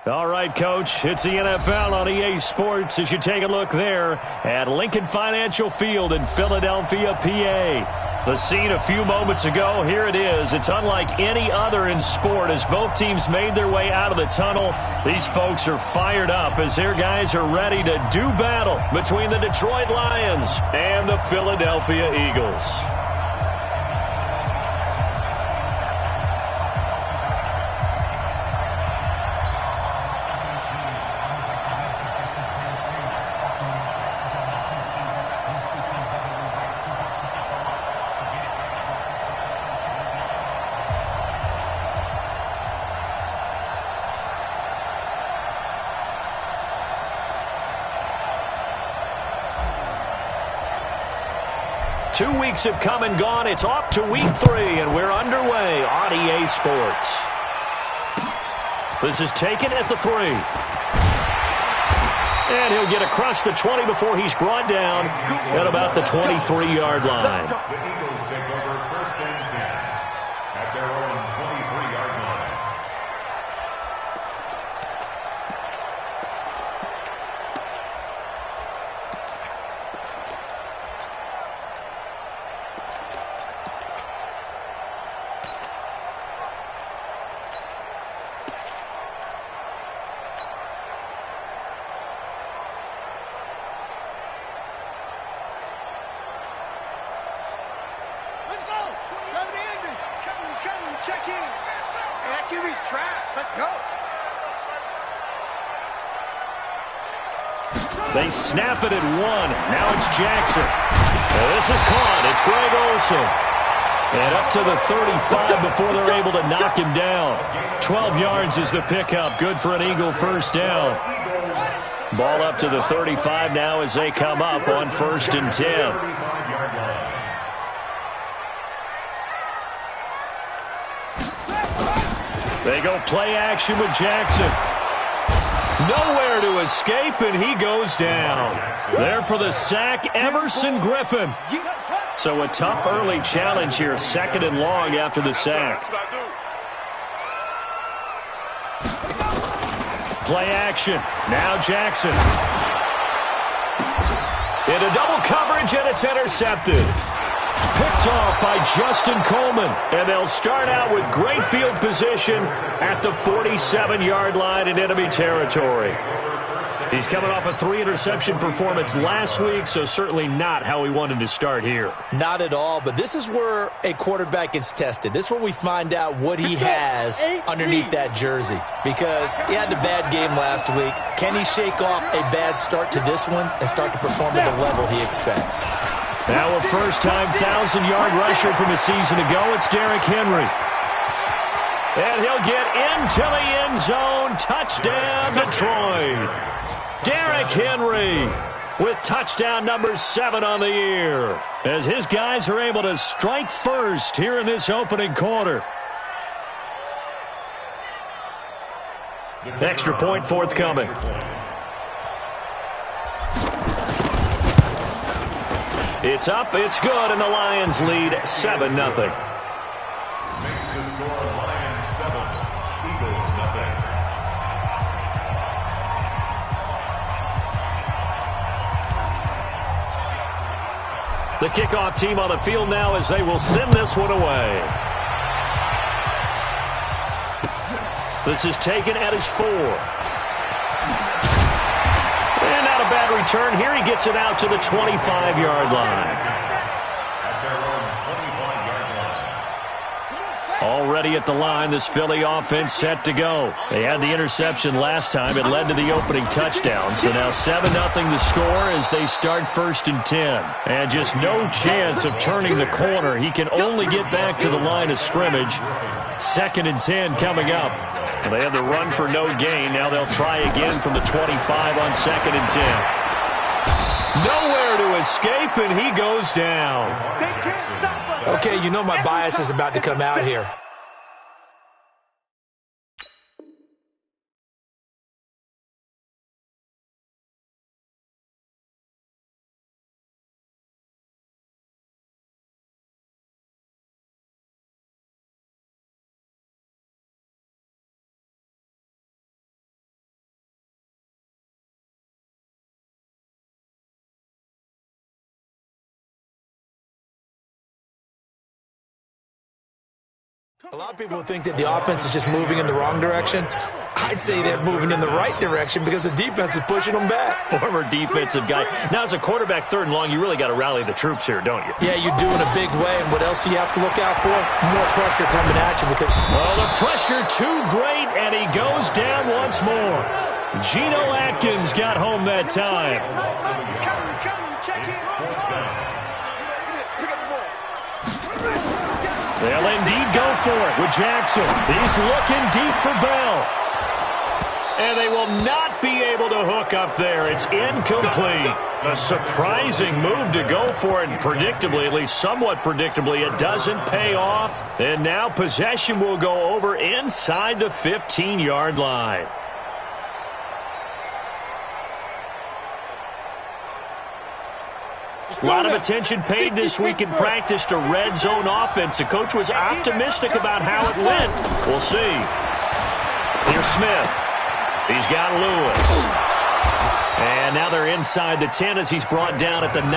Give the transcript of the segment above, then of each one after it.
All right, Coach, it's the NFL on EA Sports as you take a look there at Lincoln Financial Field in Philadelphia, PA. The scene a few moments ago, here it is. It's unlike any other in sport as both teams made their way out of the tunnel. These folks are fired up as their guys are ready to do battle between the Detroit Lions and the Philadelphia Eagles. 2 weeks have come and gone. It's off to week 3, and we're underway on EA Sports. This is taken at the 3. And he'll get across the 20 before he's brought down at about the 23-yard line. The Eagles take over 1st and 10 at their own 23-yard line. Check in. Hey, that QB's trash. Let's go. They snap it at 1. Now it's Jackson. This is caught. It's Greg Olsen. And up to the 35 before they're able to knock him down. 12 yards is the pickup. Good for an Eagle first down. Ball up to the 35 now as they come up on 1st and 10. They go play action with Jackson. Nowhere to escape, and he goes down. There for the sack, Everson Griffin. So a tough early challenge here, 2nd and long after the sack. Play action. Now Jackson. Into double coverage, and it's intercepted. Picked off by Justin Coleman, and they'll start out with great field position at the 47-yard line in enemy territory. He's coming off a 3-interception performance last week, so certainly not how he wanted to start here. Not at all, but this is where a quarterback gets tested. This is where we find out what he has underneath that jersey, because he had a bad game last week. Can he shake off a bad start to this one and start to perform at the level he expects? Now a first-time 1,000-yard rusher from a season ago, it's Derrick Henry. And he'll get into the end zone. Touchdown, Detroit. Derrick Henry with touchdown number 7 on the year, as his guys are able to strike first here in this opening quarter. Extra point forthcoming. It's up, it's good, and the Lions lead 7-0. Makes the score Lions 7, Eagles nothing. The kickoff team on the field now as they will send this one away. This is taken at his 4. And not a bad return here. He gets it out to the 25-yard line. Already at the line, this Philly offense set to go. They had the interception last time. It led to the opening touchdown. So now 7-0 the score as they start 1st and 10. And just no chance of turning the corner. He can only get back to the line of scrimmage. 2nd and 10 coming up. They have the run for no gain. Now they'll try again from the 25 on 2nd and 10. Nowhere to escape, and he goes down. Okay, you know my bias is about to come out here. A lot of people think that the offense is just moving in the wrong direction. I'd say they're moving in the right direction because the defense is pushing them back. Former defensive guy. Now, as a quarterback, 3rd and long, you really got to rally the troops here, don't you? Yeah, you do in a big way. And what else do you have to look out for? More pressure coming at you because... Well, the pressure too great, and he goes down once more. Geno Atkins got home that time. He's coming. Check him. Pick up the ball. They'll indeed go for it with Jackson. He's looking deep for Bell. And they will not be able to hook up there. It's incomplete. A surprising move to go for it. And predictably, at least somewhat predictably, it doesn't pay off. And now possession will go over inside the 15-yard line. A lot of attention paid this week in practice to red zone offense. The coach was optimistic about how it went. We'll see. Here's Smith. He's got Lewis. And now they're inside the 10 as he's brought down at the 9.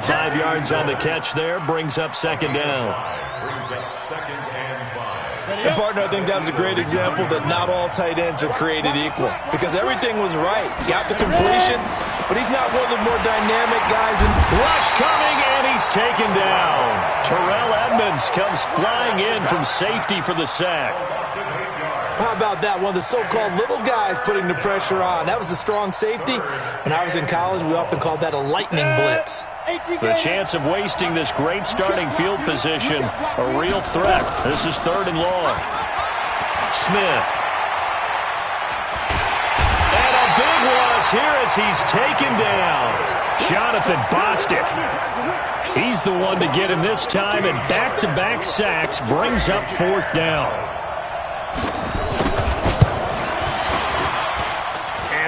5 yards on the catch there. Brings up 2nd down. And, partner, I think that was a great example that not all tight ends are created equal because everything was right. Got the completion, but he's not one of the more dynamic guys. Rush coming, and he's taken down. Terrell Edmonds comes flying in from safety for the sack. How about that? One of the so-called little guys putting the pressure on. That was the strong safety. When I was in college, we often called that a lightning blitz. The chance of wasting this great starting field position, a real threat. This is 3rd and long. Smith. And a big loss here as he's taken down. Jonathan Bostic. He's the one to get him this time, and back-to-back sacks brings up 4th down.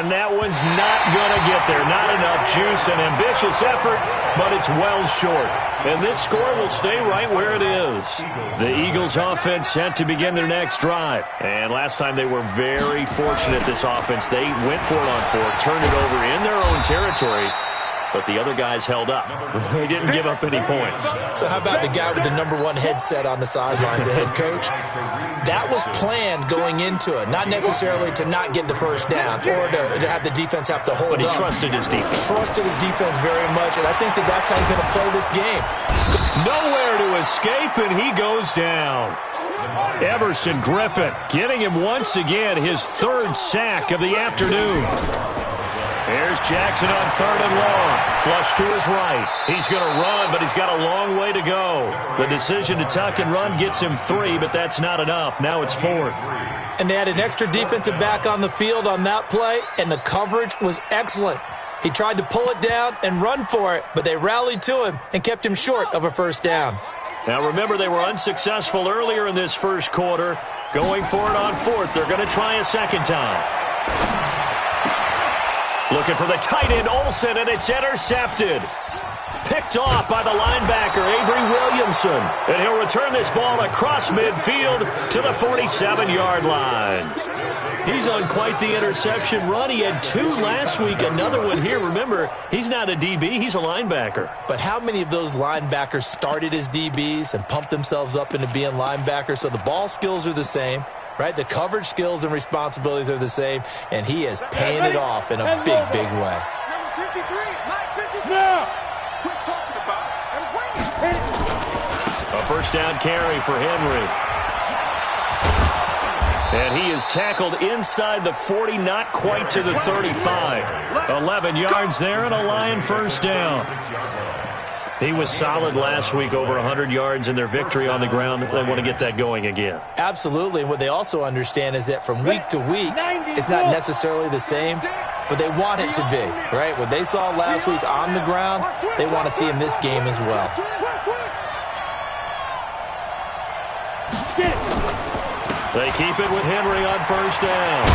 And that one's not going to get there. Not enough juice. An ambitious effort, but it's well short. And this score will stay right where it is. The Eagles offense set to begin their next drive. And last time they were very fortunate, this offense. They went for it on 4, turned it over in their own territory, but the other guys held up. They didn't give up any points. So how about the guy with the #1 headset on the sidelines, the head coach? That was planned going into it, not necessarily to not get the first down or to have the defense have to hold up. But he trusted his defense. Trusted his defense very much, and I think that that's how he's going to play this game. Nowhere to escape, and he goes down. Everson Griffin getting him once again, his 3rd sack of the afternoon. Here's Jackson on 3rd and long. Flush to his right. He's going to run, but he's got a long way to go. The decision to tuck and run gets him 3, but that's not enough. Now it's 4th. And they had an extra defensive back on the field on that play, and the coverage was excellent. He tried to pull it down and run for it, but they rallied to him and kept him short of a 1st down. Now remember, they were unsuccessful earlier in this first quarter. Going for it on 4th. They're going to try a 2nd time. Looking for the tight end, Olsen, and it's intercepted. Picked off by the linebacker, Avery Williamson. And he'll return this ball across midfield to the 47-yard line. He's on quite the interception run. He had 2 last week, another one here. Remember, he's not a DB, he's a linebacker. But how many of those linebackers started as DBs and pumped themselves up into being linebackers? So the ball skills are the same. Right, the coverage skills and responsibilities are the same, and he is paying it off in a big, big way. Number 53, Mike 53. Now, quit talking about it. A 1st down carry for Henry. And he is tackled inside the 40, not quite to the 35. 11 yards there and a Lion 1st down. He was solid last week, over 100 yards in their victory on the ground. They want to get that going again. Absolutely. And what they also understand is that from week to week, it's not necessarily the same, but they want it to be, right? What they saw last week on the ground, they want to see in this game as well. They keep it with Henry on 1st down.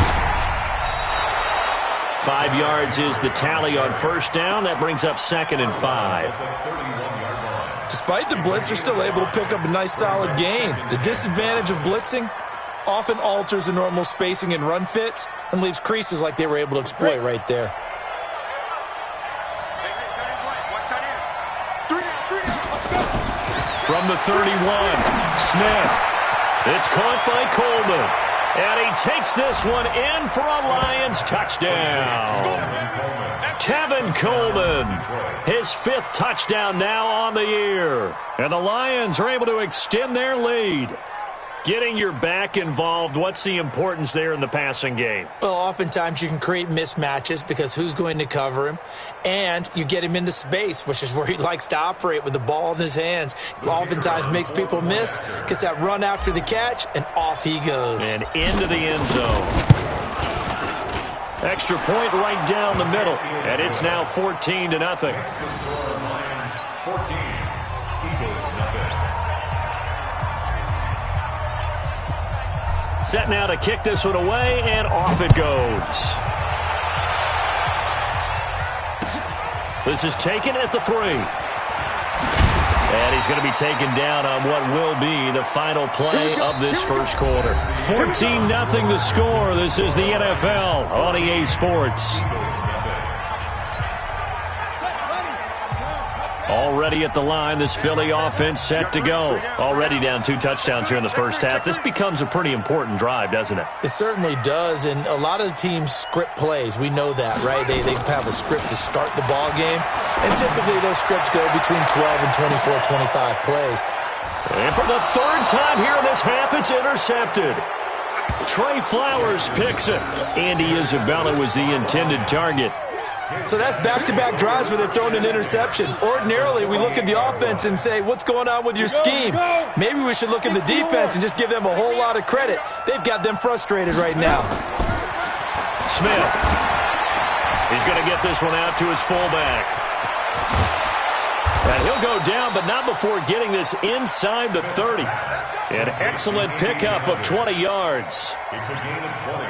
5 yards is the tally on 1st down. That brings up 2nd and 5. Despite the blitz, they're still able to pick up a nice solid gain. The disadvantage of blitzing often alters the normal spacing and run fits and leaves creases like they were able to exploit right there. From the 31, Smith. It's caught by Coleman. And he takes this one in for a Lions touchdown. Tevin Coleman, his 5th touchdown now on the year. And the Lions are able to extend their lead. Getting your back involved, what's the importance there in the passing game? Well, oftentimes you can create mismatches because who's going to cover him? And you get him into space, which is where he likes to operate with the ball in his hands. Oftentimes makes people miss, gets that run after the catch, and off he goes. And into the end zone. Extra point right down the middle. And it's now 14-0. 14, Eagles nothing. Set now to kick this one away, and off it goes. This is taken at the 3. And he's going to be taken down on what will be the final play of this first quarter. 14-0 the score. This is the NFL on EA Sports. Already at the line, this Philly offense set to go. Already down 2 touchdowns here in the first half. This becomes a pretty important drive, doesn't it? It certainly does, and a lot of the teams script plays. We know that, right? They have a script to start the ball game, and typically those scripts go between 12 and 24, 25 plays. And for the 3rd time here in this half, it's intercepted. Trey Flowers picks it. Andy Isabella was the intended target. So that's back-to-back drives where they've thrown an interception. Ordinarily, we look at the offense and say, what's going on with your scheme? Maybe we should look at the defense and just give them a whole lot of credit. They've got them frustrated right now. Smith. He's going to get this one out to his fullback. And he'll go down, but not before getting this inside the 30. An excellent pickup of 20 yards. It's a gain of 20.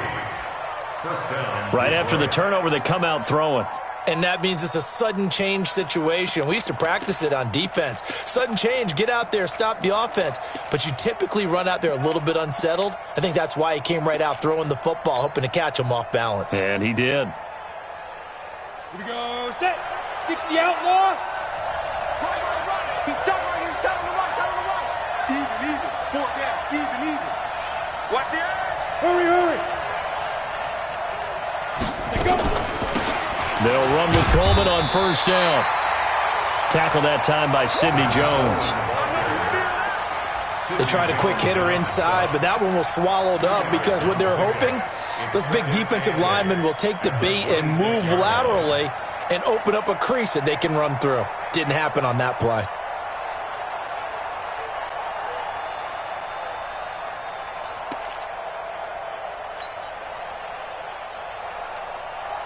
First down. Right after the turnover, they come out throwing. And that means it's a sudden change situation. We used to practice it on defense. Sudden change, get out there, stop the offense. But you typically run out there a little bit unsettled. I think that's why he came right out throwing the football, hoping to catch him off balance. And he did. Here we go. Set. 60 outlaw. Right. He's telling right here. He's telling the right. Telling the right. Even. 4 down. Even. Watch the edge. Hurry. They'll run with Coleman on first down. Tackled that time by Sidney Jones. They tried a quick hitter inside, but that one was swallowed up because what they're hoping, those big defensive linemen will take the bait and move laterally and open up a crease that they can run through. Didn't happen on that play.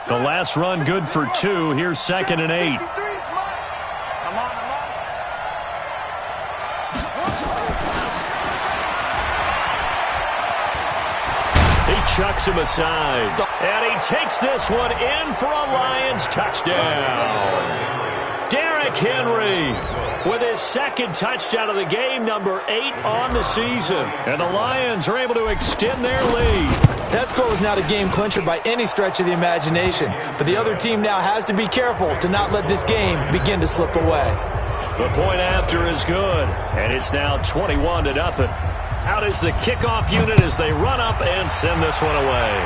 The last run good for 2. Here's 2nd and 8. He chucks him aside. And he takes this one in for a Lions touchdown. Derrick Henry with his 2nd touchdown of the game, number 8 on the season. And the Lions are able to extend their lead. That score was not a game clincher by any stretch of the imagination. But the other team now has to be careful to not let this game begin to slip away. The point after is good. And it's now 21-0. Out is the kickoff unit as they run up and send this one away.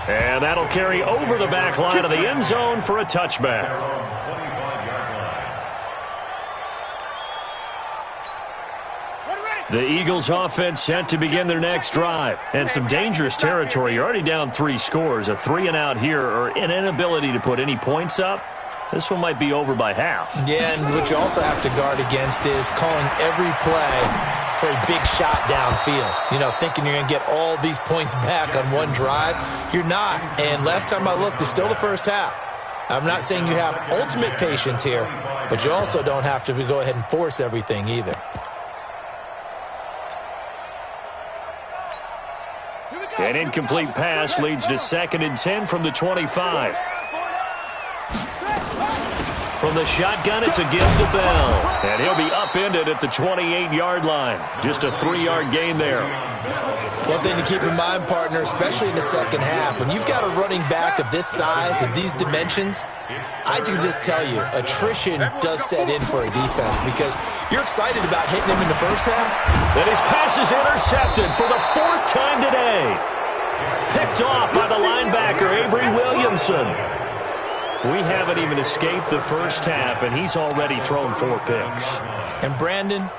And that'll carry over the back line of the end zone for a touchback. The Eagles offense set to begin their next drive. And some dangerous territory. You're already down 3 scores. A 3-and-out here or an inability to put any points up. This one might be over by half. Yeah, and what you also have to guard against is calling every play for a big shot downfield. You know, thinking you're going to get all these points back on one drive. You're not. And last time I looked, it's still the first half. I'm not saying you have ultimate patience here, but you also don't have to go ahead and force everything either. An incomplete pass leads to 2nd and 10 from the 25. From the shotgun, it's a give to Bell. And he'll be up upended at the 28-yard line. Just a 3-yard gain there. One thing to keep in mind, partner, especially in the second half, when you've got a running back of this size and these dimensions, I can just tell you, attrition does set in for a defense because you're excited about hitting him in the first half. And his pass is intercepted for the 4th time today. Picked off by the linebacker, Avery Williamson. We haven't even escaped the first half, and he's already thrown 4 picks. And Brandon,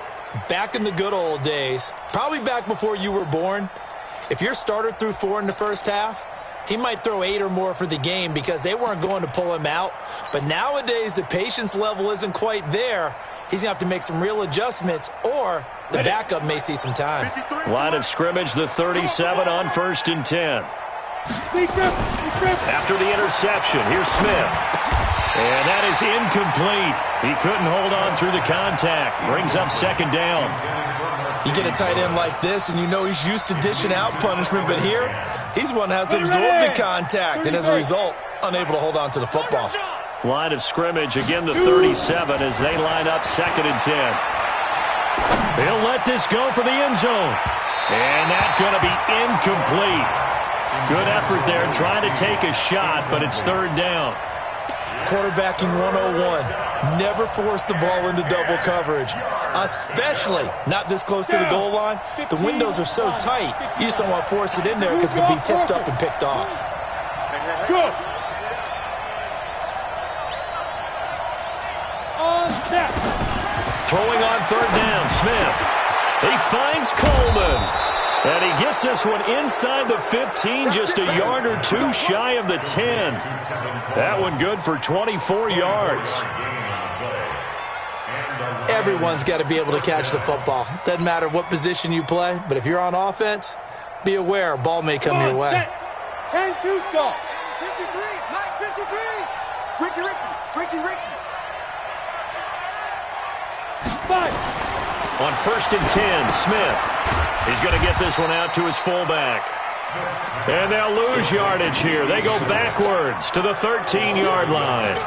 back in the good old days, probably back before you were born, if your starter threw 4 in the first half, he might throw 8 or more for the game because they weren't going to pull him out. But nowadays, the patience level isn't quite there. He's going to have to make some real adjustments, or the backup may see some time. Line of scrimmage, the 37 on 1st and 10. After the interception, here's Smith. And that is incomplete. He couldn't hold on through the contact. Brings up 2nd down. You get a tight end like this, and you know he's used to dishing out punishment, but here, he's one that has to absorb the contact, and as a result, unable to hold on to the football. Line of scrimmage, again the 37 as they line up 2nd and 10. He'll let this go for the end zone. And that's going to be incomplete. Good effort there trying to take a shot, but it's 3rd down. Quarterbacking 101. Never force the ball into double coverage, especially not this close to the goal line. The windows are so tight, you just don't want to force it in there because it can be tipped up and picked off. Good. On set. Throwing on 3rd down, Smith. He finds Coleman. And he gets this one inside the 15, just a yard or 2 shy of the 10. That one good for 24 yards. Everyone's got to be able to catch the football. Doesn't matter what position you play, but if you're on offense, be aware a ball may come your way. 10-2 stop. 53, Mike 53. Ricky. 5. On 1st and 10, Smith. He's going to get this one out to his fullback. And they'll lose yardage here. They go backwards to the 13-yard line.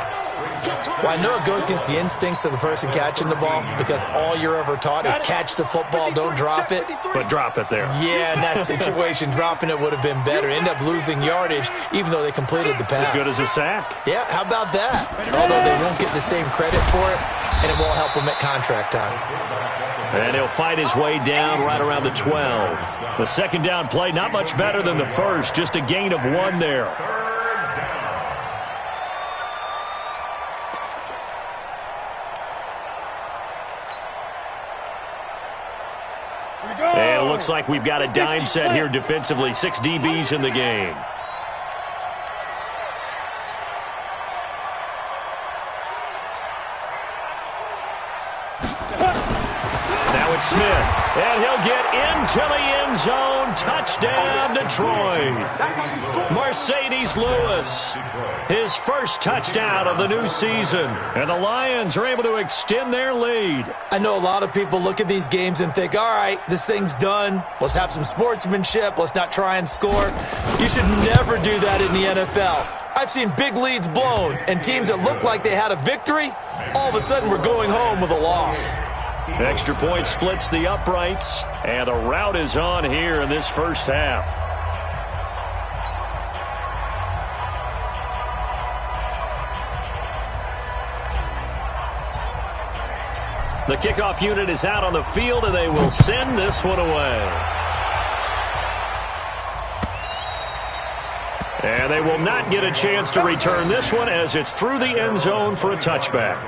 Well, I know it goes against the instincts of the person catching the ball because all you're ever taught is catch the football, don't drop it. But drop it there. Yeah, in that situation, dropping it would have been better. End up losing yardage even though they completed the pass. As good as a sack. Yeah, how about that? Although they won't get the same credit for it, and it won't help them at contract time. And he'll fight his way down right around the 12. The 2nd down play, not much better than the first, just a gain of 1 there. And it looks like we've got a dime set here defensively. 6 DBs in the game. Smith, and he'll get into the end zone. Touchdown, Detroit. Mercedes Lewis, his first touchdown of the new season. And the Lions are able to extend their lead. I know a lot of people look at these games and think, all right, this thing's done. Let's have some sportsmanship. Let's not try and score. You should never do that in the NFL. I've seen big leads blown, and teams that look like they had a victory, all of a sudden we're going home with a loss. Extra point splits the uprights, and the route is on here in this first half. The kickoff unit is out on the field, and they will send this one away. And they will not get a chance to return this one as it's through the end zone for a touchback.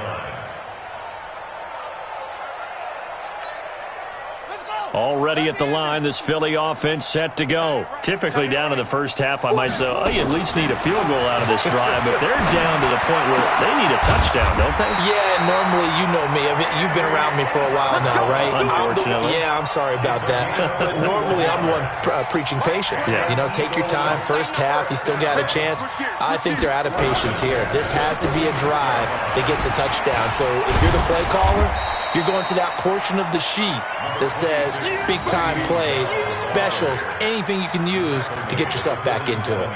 Already at the line, this Philly offense set to go. Typically down in the first half, I might say, oh, you at least need a field goal out of this drive, but they're down to the point where they need a touchdown, don't they? Yeah, normally, you know me. I mean, you've been around me for a while now, right? Unfortunately. I'm sorry about that. But normally, I'm the one preaching patience. Yeah. You know, take your time. First half, you still got a chance. I think they're out of patience here. This has to be a drive that gets a touchdown. So if you're the play caller, you're going to that portion of the sheet that says big-time plays, specials, anything you can use to get yourself back into it.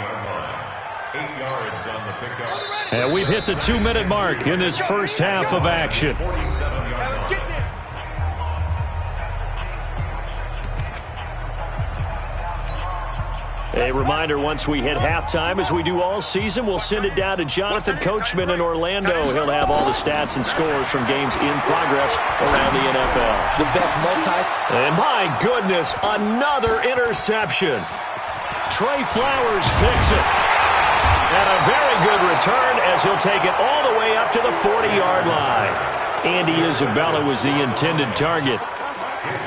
8 yards on the pickup. And we've hit the 2-minute mark in this first half of action. A reminder, once we hit halftime, as we do all season, we'll send it down to Jonathan Coachman in Orlando. He'll have all the stats and scores from games in progress around the NFL. The best And my goodness, another interception. Trey Flowers picks it. And a very good return as he'll take it all the way up to the 40-yard line. Andy Isabella was the intended target.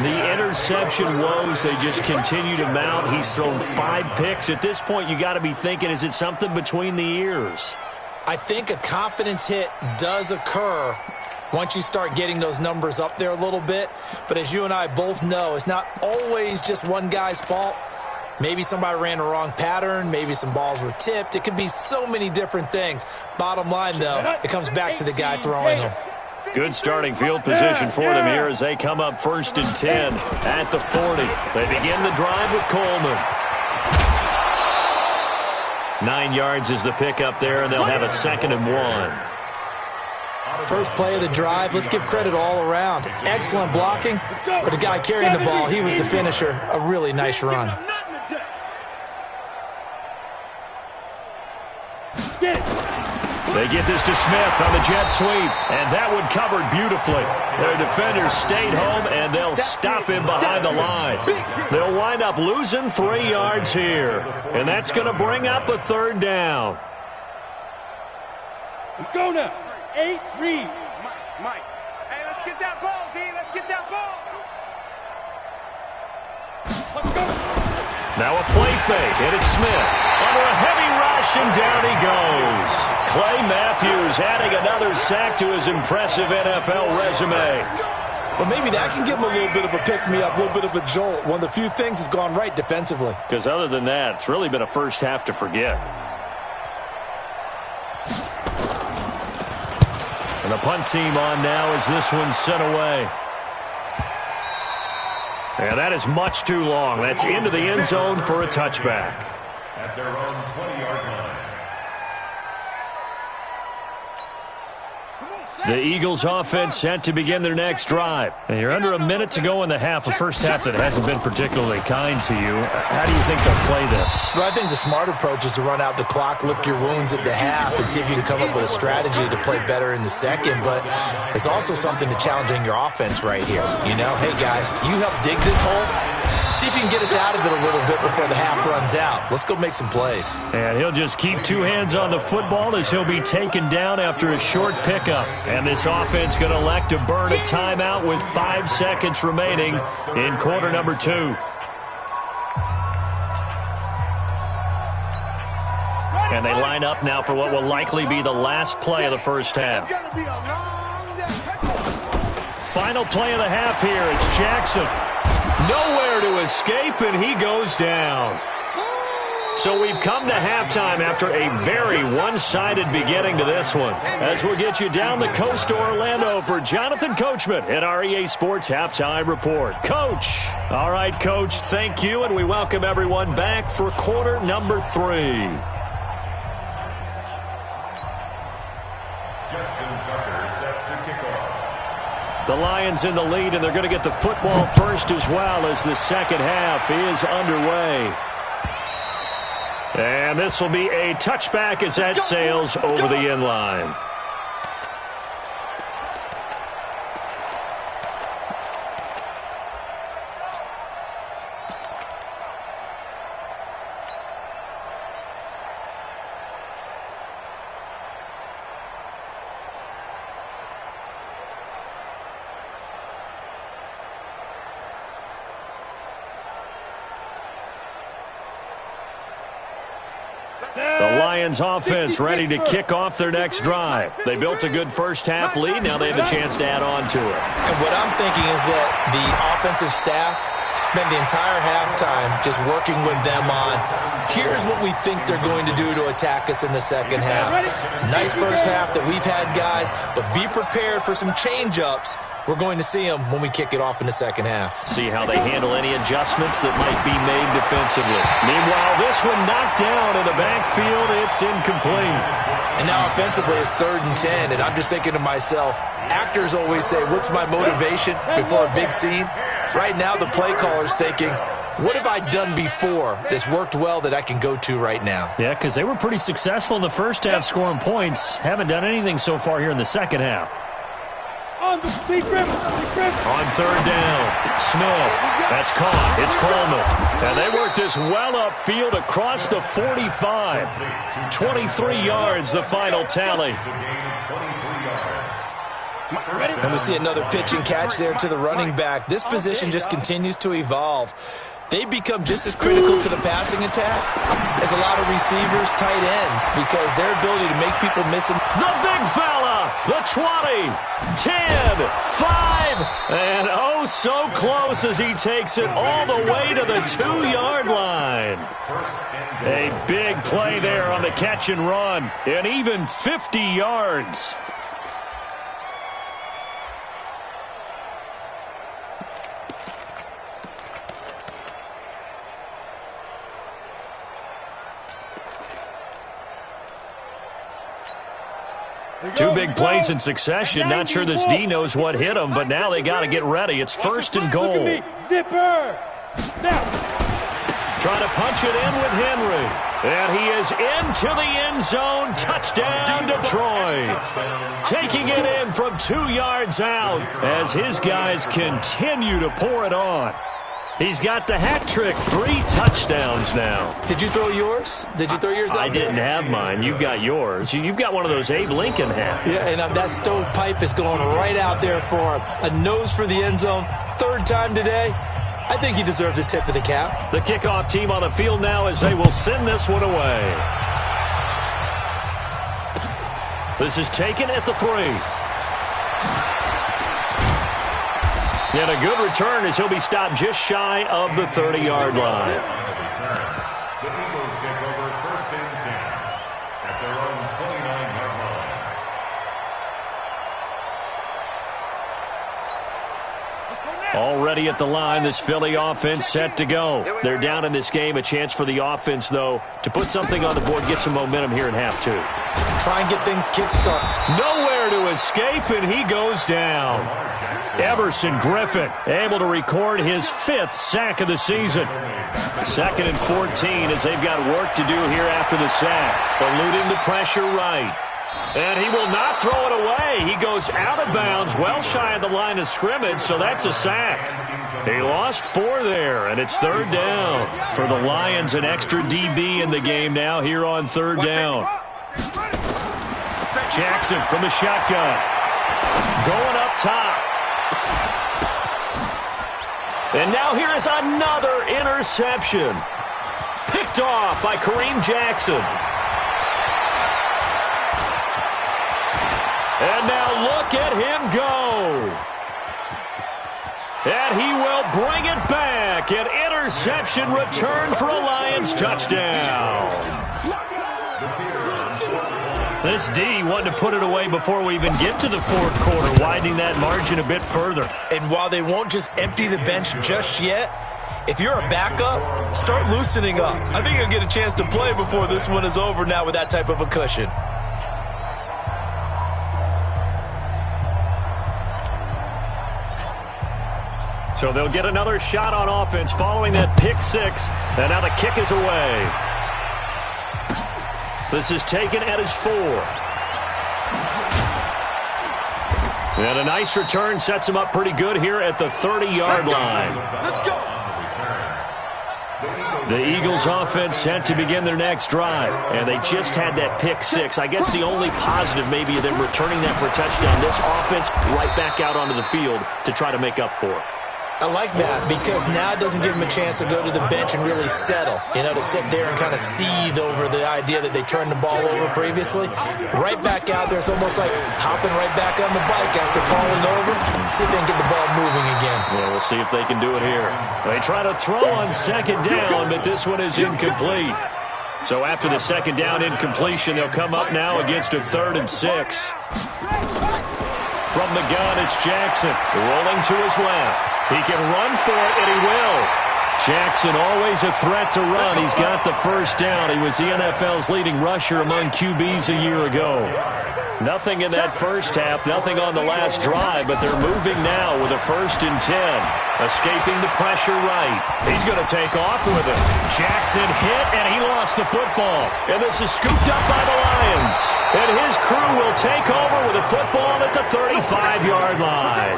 The interception woes, they just continue to mount. He's thrown 5 picks. At this point, you got to be thinking, is it something between the ears? I think a confidence hit does occur once you start getting those numbers up there a little bit. But as you and I both know, it's not always just one guy's fault. Maybe somebody ran the wrong pattern. Maybe some balls were tipped. It could be so many different things. Bottom line, though, it comes back to the guy throwing them. Good starting field position for them here as they come up 1st and 10 at the 40. They begin the drive with Coleman. 9 yards is the pickup there, and they'll have a 2nd and 1. First play of the drive, let's give credit all around. Excellent blocking, but the guy carrying the ball, he was the finisher. A really nice run. They get this to Smith on the jet sweep, and that one covered beautifully. Their defenders stayed home, and they'll stop him behind the line. They'll wind up losing 3 yards here, and that's going to bring up a 3rd down. Let's go now. 8, read. Mike. Hey, let's get that ball, D. Let's get that ball. Let's go. Now a play fake, and it's Smith. Under a heavy rush, and down he goes. Clay Matthews adding another sack to his impressive NFL resume. Well, maybe that can give him a little bit of a pick-me-up, a little bit of a jolt. One of the few things has gone right defensively. Because other than that, it's really been a first half to forget. And the punt team on now as this one's sent away. And that is much too long. That's into the end zone for a touchback. At their own 20-yard line. The Eagles offense set to begin their next drive. And you're under a minute to go in the half, a first half that hasn't been particularly kind to you. How do you think they'll play this? Well, I think the smart approach is to run out the clock, lick your wounds at the half, and see if you can come up with a strategy to play better in the second. But there's also something to challenging your offense right here. You know, hey, guys, you help dig this hole. See if you can get us out of it a little bit before the half runs out. Let's go make some plays. And he'll just keep 2 hands on the football as he'll be taken down after a short pickup. And this offense going to elect to burn a timeout with 5 seconds remaining in quarter number 2. And they line up now for what will likely be the last play of the first half. Final play of the half here. It's Jackson. Nowhere to escape, and he goes down. So we've come to halftime after a very one-sided beginning to this one. As we'll get you down the coast to Orlando for Jonathan Coachman at our EA Sports Halftime Report. Coach. All right, Coach, thank you, and we welcome everyone back for quarter number 3. The Lions in the lead, and they're going to get the football first as well as the second half is underway. And this will be a touchback as that sails over the end line. The Lions offense ready to kick off their next drive. They built a good first half lead. Now they have a chance to add on to it. And what I'm thinking is that the offensive staff spend the entire halftime just working with them on, here's what we think they're going to do to attack us in the second half. Nice first half that we've had, guys, but be prepared for some change-ups. We're going to see them when we kick it off in the second half. See how they handle any adjustments that might be made defensively. Meanwhile, this one knocked down in the backfield. It's incomplete. And now offensively it's 3rd and 10, and I'm just thinking to myself, actors always say, what's my motivation before a big scene? Right now the play caller's thinking, What have I done before that's worked well that I can go to right now? Yeah, because they were pretty successful in the first half scoring points. Haven't done anything so far here in the second half. On the secret. On third down, Smith. That's caught. It's Coleman. And they work this well upfield across the 45. 23 yards, the final tally. And we see another pitch and catch there to the running back. This position just continues to evolve. They become just as critical to the passing attack as a lot of receivers, tight ends, because their ability to make people miss them. The big fella, the 20, 10, 5, and oh so close as he takes it all the way to the 2-yard line. A big play there on the catch and run, and even 50 yards. Two big plays in succession. Not sure this D knows what hit him, but now they got to get ready. It's first and goal. Zipper. Now. Trying to punch it in with Henry. And he is into the end zone. Touchdown, Detroit. Taking it in from 2 yards out as his guys continue to pour it on. He's got the hat trick, 3 touchdowns now. Did you throw yours? Did you throw yours out? I didn't have mine. You've got yours. You've got one of those Abe Lincoln hats. Yeah, and that stovepipe is going right out there for him. A nose for the end zone. 3rd time today. I think he deserves a tip of the cap. The kickoff team on the field now as they will send this one away. This is taken at the 3. And a good return as he'll be stopped just shy of the 30-yard line. The Eagles take over 1st and 10 at their own 29-yard line. Already at the line, this Philly offense set to go. They're down in this game. A chance for the offense, though, to put something on the board, get some momentum here in half 2. Try and get things kick-started. Nowhere to escape, and he goes down. Everson Griffin able to record his 5th sack of the season. 2nd and 14 as they've got work to do here after the sack. Eluding the pressure right. And he will not throw it away. He goes out of bounds, well shy of the line of scrimmage, so that's a sack. He lost 4 there, and it's 3rd down. For the Lions, an extra DB in the game now here on 3rd down. Jackson from the shotgun. Going up top. And now here is another interception. Picked off by Kareem Jackson. And now look at him go. And he will bring it back. An interception return for a Lions touchdown. This D wanting to put it away before we even get to the 4th quarter, widening that margin a bit further. And while they won't just empty the bench just yet, if you're a backup, start loosening up. I think you'll get a chance to play before this one is over now with that type of a cushion. So they'll get another shot on offense following that pick 6. And now the kick is away. This is taken at his 4. And a nice return sets him up pretty good here at the 30-yard line. Let's go. The Eagles offense set to begin their next drive. And they just had that pick 6. I guess the only positive maybe of them returning that for a touchdown. This offense right back out onto the field to try to make up for it. I like that because now it doesn't give them a chance to go to the bench and really settle, to sit there and kind of seethe over the idea that they turned the ball over previously. Right back out there, it's almost like hopping right back on the bike after falling over. See if they can get the ball moving again. Yeah, we'll see if they can do it here. They try to throw on 2nd down, but this one is incomplete. So after the 2nd down incompletion, they'll come up now against a 3rd and 6. From the gun, it's Jackson rolling to his left. He can run for it, and he will. Jackson always a threat to run. He's got the first down. He was the NFL's leading rusher among QBs a year ago. Nothing in that first half, nothing on the last drive, but they're moving now with a 1st and 10. Escaping the pressure right. He's going to take off with it. Jackson hit, and he lost the football. And this is scooped up by the Lions. And his crew will take over with a football at the 35-yard line.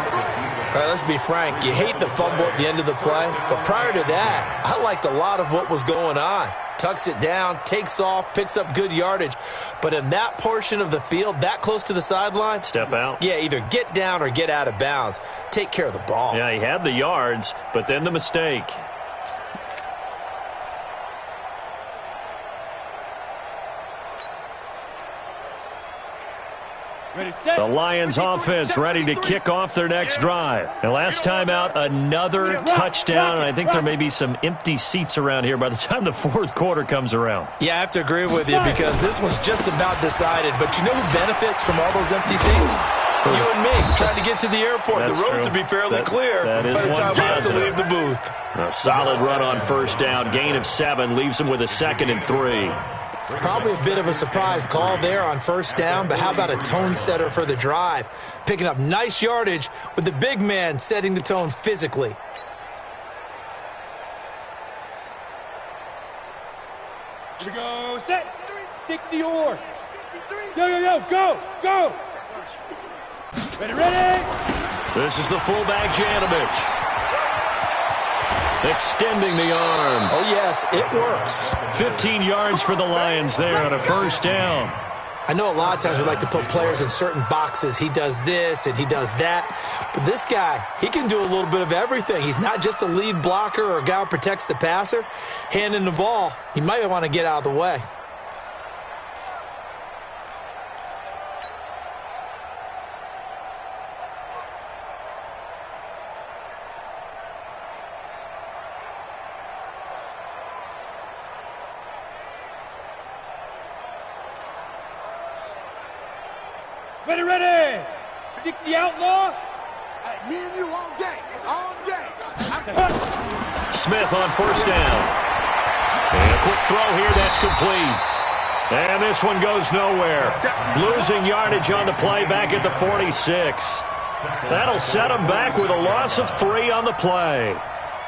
All right, let's be frank. You hate the fumble at the end of the play, but prior to that, I liked a lot of what was going on. Tucks it down, takes off, picks up good yardage. But in that portion of the field, that close to the sideline, step out. Yeah, either get down or get out of bounds. Take care of the ball. Yeah, he had the yards, but then the mistake. The Lions offense ready to kick off their next drive. And last time out, another touchdown, and I think there may be some empty seats around here by the time the fourth quarter comes around. Yeah, I have to agree with you because this one's just about decided. But you know who benefits from all those empty seats? You and me, trying to get to the airport. That's the road true. to be fairly clear by the time we have to leave the booth. A solid run on first down. Gain of 7 leaves him with a 2nd and 3. Probably a bit of a surprise call there on first down, but how about a tone setter for the drive? Picking up nice yardage with the big man setting the tone physically. Here we go, set, 60 or. Yo, go. Ready. This is the fullback, Janovich. Extending the arm. Oh, yes, it works. 15 yards for the Lions there on a first down. I know a lot of times we like to put players in certain boxes. He does this and he does that. But this guy, he can do a little bit of everything. He's not just a lead blocker or a guy who protects the passer. Handing the ball, he might want to get out of the way. Ready. 60 outlaw. Me and you all day. Smith on first down. And a quick throw here, that's complete. And this one goes nowhere. Losing yardage on the play back at the 46. That'll set him back with a loss of 3 on the play.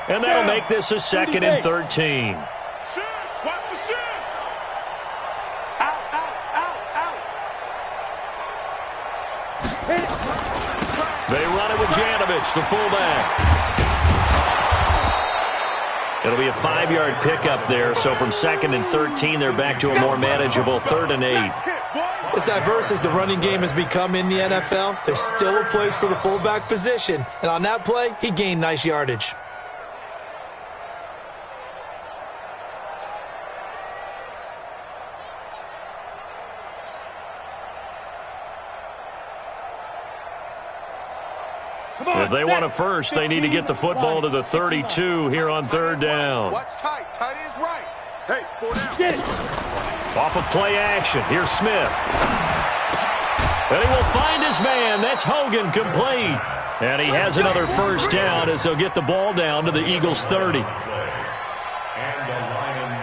And that'll make this a 2nd and 13. Watch the shit. Out. They run it with Janovich, the fullback. It'll be a 5-yard pickup there, so from 2nd and 13, they're back to a more manageable 3rd and 8. As diverse as the running game has become in the NFL, there's still a place for the fullback position. And on that play, he gained nice yardage. If they want a first, they need to get the football to the 32 here on 3rd down. Watch tight. Tight is right. Hey, 4 down. Get it. Off of play action, here's Smith. And he will find his man. That's Hogan, complete. And he has another first down as they'll get the ball down to the Eagles' 30.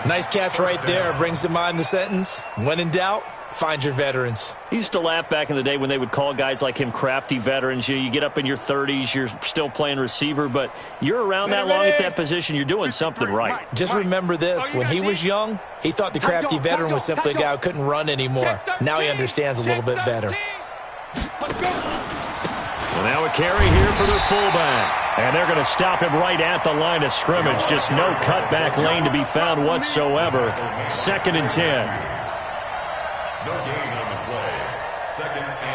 Nice catch right there. Brings to mind the sentence, when in doubt, find your veterans. He used to laugh back in the day when they would call guys like him crafty veterans. You get up in your 30s, you're still playing receiver, but you're around that long at that position, you're doing something right. Just remember this, when he was young, he thought the crafty veteran was simply a guy who couldn't run anymore. Now he understands a little bit better. Well, now a carry here for their fullback. And they're going to stop him right at the line of scrimmage. Just no cutback lane to be found whatsoever. 2nd and 10. No gain on the play. 2nd and 10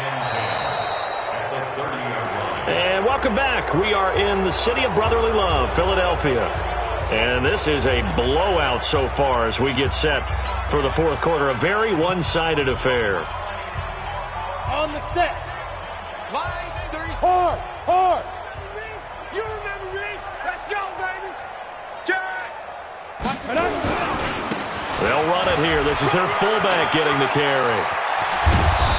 at the 30-yard line. And welcome back. We are in the city of brotherly love, Philadelphia. And this is a blowout so far as we get set for the fourth quarter. A very one-sided affair. On the set. Line 30. Hard. You remember me? Let's go, baby. Jack. They'll run it here. This is their fullback getting the carry.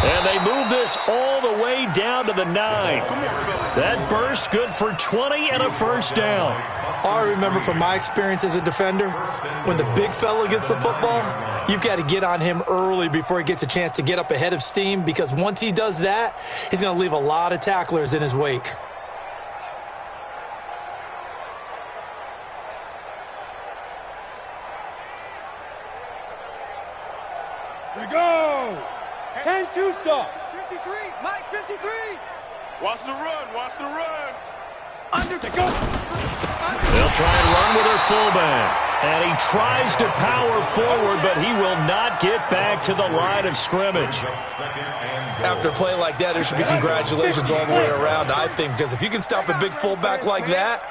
And they move this all the way down to the 9. That burst good for 20 and a first down. All I remember from my experience as a defender, when the big fella gets the football, you've got to get on him early before he gets a chance to get up ahead of steam, because once he does that, he's going to leave a lot of tacklers in his wake. Here we go. 10-2 stop. 53, Mike, 53. Watch the run, watch the run. Under to go. They'll try and run with their fullback. And he tries to power forward, but he will not get back to the line of scrimmage. After a play like that, there should be congratulations all the way around, I think, because if you can stop a big fullback like that,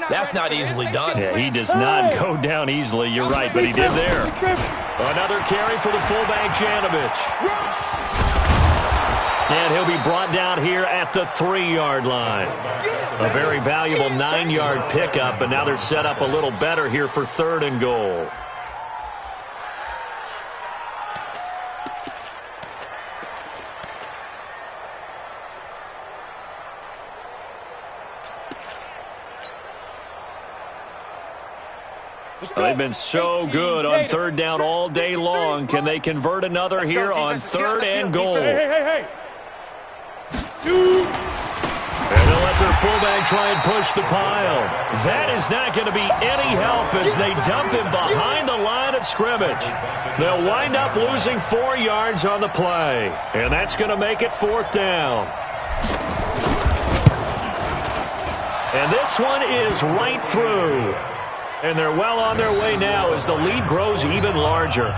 that's not easily done. Yeah, he does not go down easily. You're right, but he did there. Another carry for the fullback, Janovich. And he'll be brought down here at the 3-yard line. A very valuable 9-yard pickup, but now they're set up a little better here for 3rd and goal. They've been so good on 3rd down all day long. Can they convert another here on 3rd and goal? Hey. 2. And they'll let their fullback try and push the pile. That is not going to be any help as they dump him behind the line of scrimmage. They'll wind up losing 4 yards on the play. And that's going to make it 4th down. And this one is right through. And they're well on their way now as the lead grows even larger.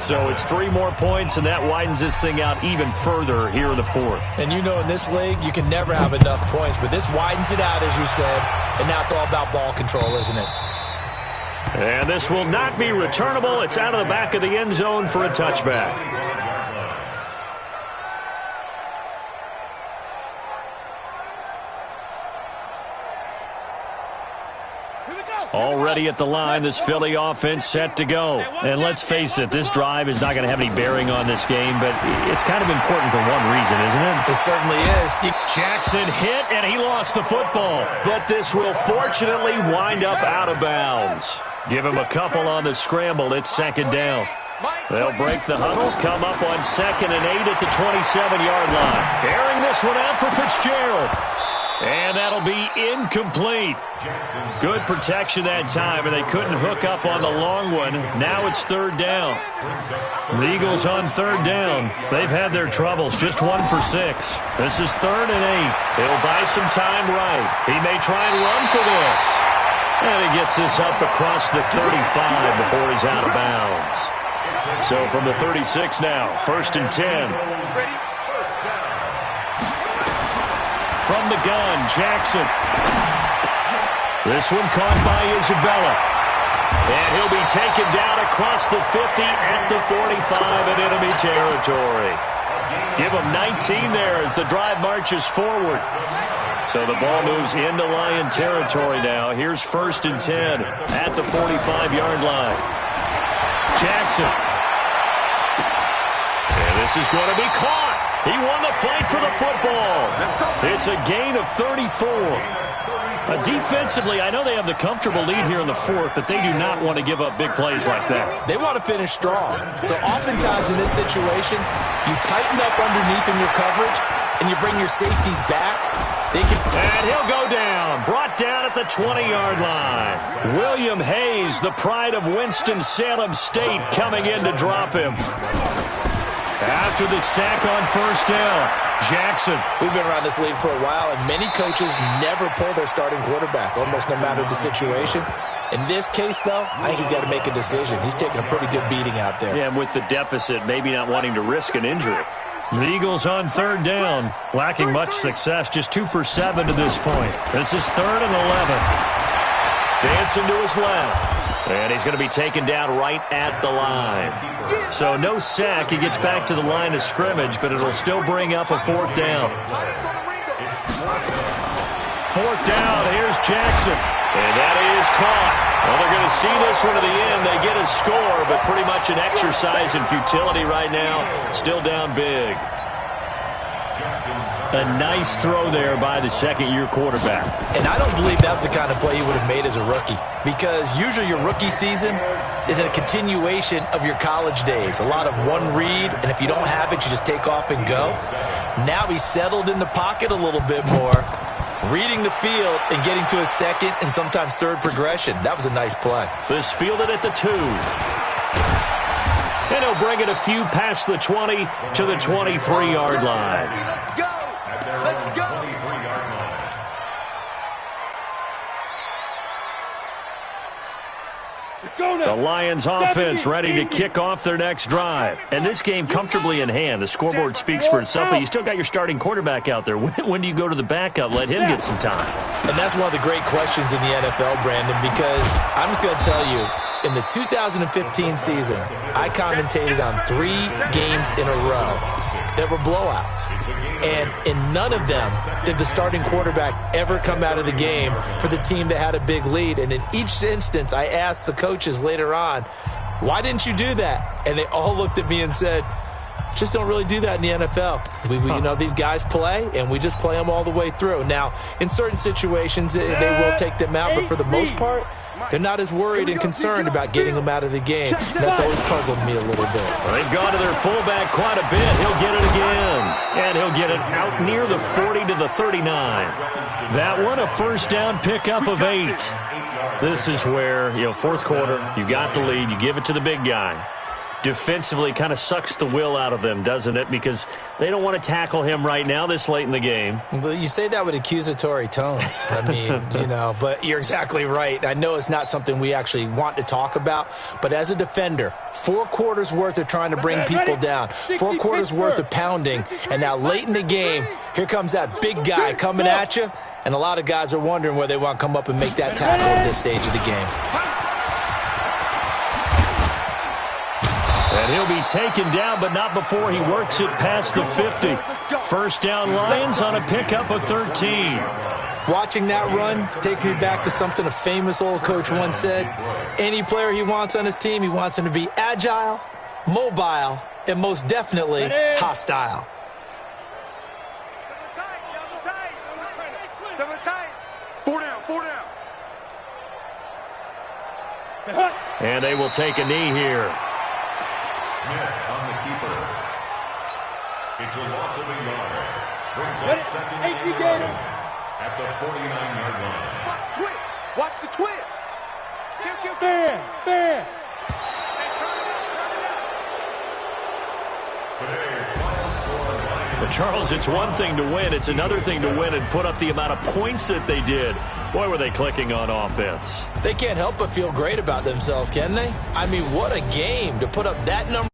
So it's 3 more points, and that widens this thing out even further here in the 4th. And you know in this league, you can never have enough points, but this widens it out, as you said, and now it's all about ball control, isn't it? And this will not be returnable. It's out of the back of the end zone for a touchback. Already at the line, this Philly offense set to go. And let's face it, this drive is not going to have any bearing on this game, but it's kind of important for one reason, isn't it? It certainly is. Jackson hit, and he lost the football. But this will fortunately wind up out of bounds. Give him a couple on the scramble. It's 2nd down. They'll break the huddle, come up on 2nd and 8 at the 27-yard line. Airing this one out for Fitzgerald. And that'll be incomplete. Good protection that time, and they couldn't hook up on the long one. Now it's 3rd down. The Eagles on 3rd down. They've had their troubles, just 1 for 6. This is 3rd and 8. He'll buy some time right. He may try and run for this. And he gets this up across the 35 before he's out of bounds. So from the 36 now, 1st and 10. From the gun, Jackson. This one caught by Isabella. And he'll be taken down across the 50 at the 45 in enemy territory. Give him 19 there as the drive marches forward. So the ball moves into Lion territory now. Here's 1st and 10 at the 45-yard line. Jackson. And this is going to be caught. He won the fight for the football. It's a gain of 34. Defensively, I know they have the comfortable lead here in the 4th, but they do not want to give up big plays like that. They want to finish strong. So oftentimes in this situation, you tighten up underneath in your coverage, and you bring your safeties back. And he'll go down. Brought down at the 20-yard line. William Hayes, the pride of Winston-Salem State, coming in to drop him. After the sack on 1st down, Jackson. We've been around this league for a while, and many coaches never pull their starting quarterback, almost no matter the situation. In this case, though, I think he's got to make a decision. He's taking a pretty good beating out there. Yeah, and with the deficit, maybe not wanting to risk an injury. The Eagles on 3rd down, lacking much success, just 2 for 7 to this point. This is 3rd and 11. Dancing to his left. And he's going to be taken down right at the line. So no sack. He gets back to the line of scrimmage, but it'll still bring up a 4th down. 4th down. Here's Jackson. And that is caught. Well, they're going to see this one to the end. They get a score, but pretty much an exercise in futility right now. Still down big. A nice throw there by the second-year quarterback. And I don't believe that was the kind of play he would have made as a rookie, because usually your rookie season is a continuation of your college days. A lot of one read, and if you don't have it, you just take off and go. Now he's settled in the pocket a little bit more, reading the field and getting to his second and sometimes third progression. That was a nice play. This fielded at the 2. And he'll bring it a few past the 20 to the 23-yard line. Let's go. Let's go. The Lions offense ready to kick off their next drive. And this game comfortably in hand. The scoreboard speaks for itself, but you still got your starting quarterback out there. When do you go to the backup? Let him get some time. And that's one of the great questions in the NFL, Brandon, because I'm just going to tell you, in the 2015 season, I commentated on 3 games in a row that were blowouts. And in none of them did the starting quarterback ever come out of the game for the team that had a big lead. And in each instance, I asked the coaches later on, why didn't you do that? And they all looked at me and said, just don't really do that in the NFL. You know, these guys play, and we just play them all the way through. Now, in certain situations, they will take them out, but for the most part, they're not as worried and concerned about getting them out of the game. That's always puzzled me a little bit. Well, they've gone to their fullback quite a bit. He'll get it again. And he'll get it out near the 40 to the 39. That one, a first down pickup of 8. This is where, fourth quarter, you got the lead, you give it to the big guy. Defensively kind of sucks the will out of them, doesn't it? Because they don't want to tackle him right now this late in the game. Well, you say that with accusatory tones. I mean, but you're exactly right. I know it's not something we actually want to talk about, but as a defender, 4 quarters worth of trying to bring people down, 4 quarters worth of pounding, and now late in the game, here comes that big guy coming at you, and a lot of guys are wondering where they want to come up and make that tackle at this stage of the game. And he'll be taken down, but not before he works it past the 50. First down Lions on a pickup of 13. Watching that run takes me back to something a famous old coach once said. Any player he wants on his team, he wants him to be agile, mobile, and most definitely hostile. Double tight. 4 down, 4 down. And they will take a knee here. Smith on the keeper. It's a loss of a yard. Brings up second and 11 at the 49-yard line. Watch the twist. Watch the twist. Fair. Today's final score, Lions. But Charles, it's one thing to win. It's another thing to win and put up the amount of points that they did. Boy, were they clicking on offense. They can't help but feel great about themselves, can they? I mean, what a game to put up that number.